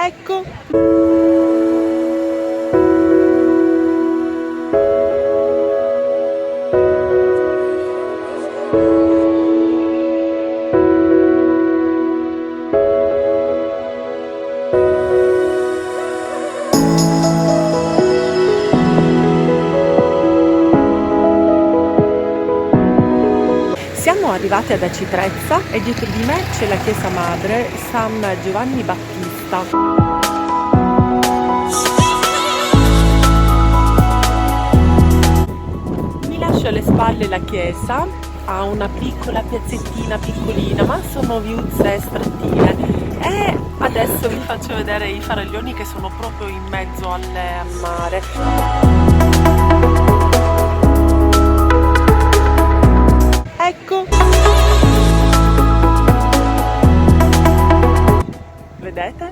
Ecco. Siamo arrivati ad Aci Trezza e dietro di me c'è la chiesa madre San Giovanni Battista. Mi lascio alle spalle la chiesa, ha una piccola piazzettina piccolina, ma sono viuzze strettine. E adesso vi faccio vedere i faraglioni che sono proprio in mezzo al mare. Ecco. Vedete?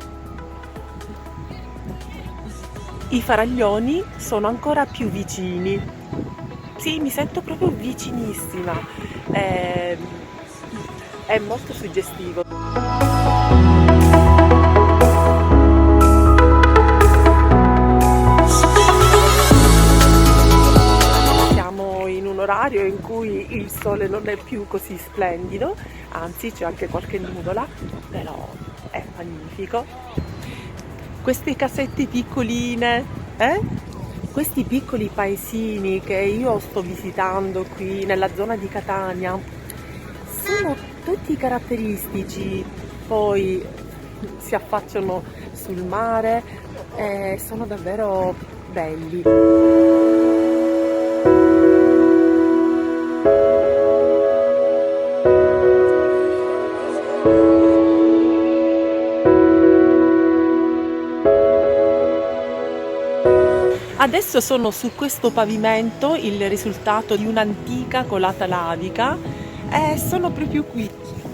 I faraglioni sono ancora più vicini. Sì, mi sento proprio vicinissima. È molto suggestivo. Orario in cui il sole non è più così splendido, anzi c'è anche qualche nuvola, però è magnifico. Queste casette piccoline, questi piccoli paesini che io sto visitando qui nella zona di Catania, sono tutti caratteristici, poi si affacciano sul mare e sono davvero belli. Adesso sono su questo pavimento, il risultato di un'antica colata lavica, e sono proprio qui.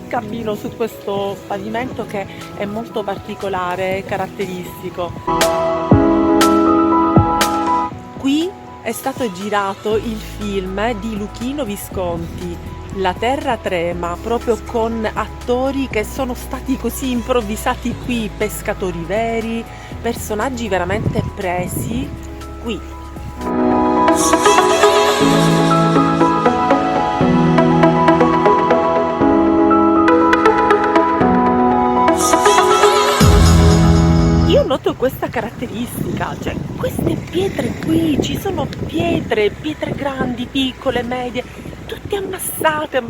Cammino su questo pavimento che è molto particolare e caratteristico. Qui è stato girato il film di Luchino Visconti, La terra trema, proprio con attori che sono stati così improvvisati qui, pescatori veri, personaggi veramente presi qui. Io noto questa caratteristica, cioè queste pietre qui, ci sono pietre grandi, piccole, medie, tutte ammassate,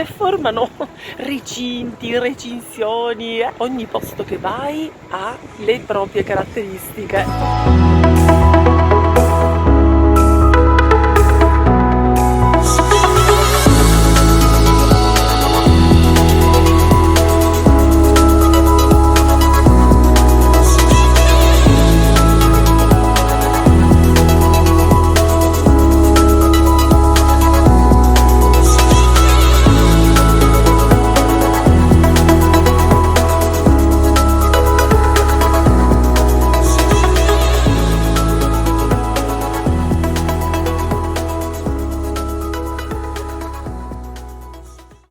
formano recinti, recinzioni. Ogni posto che vai ha le proprie caratteristiche.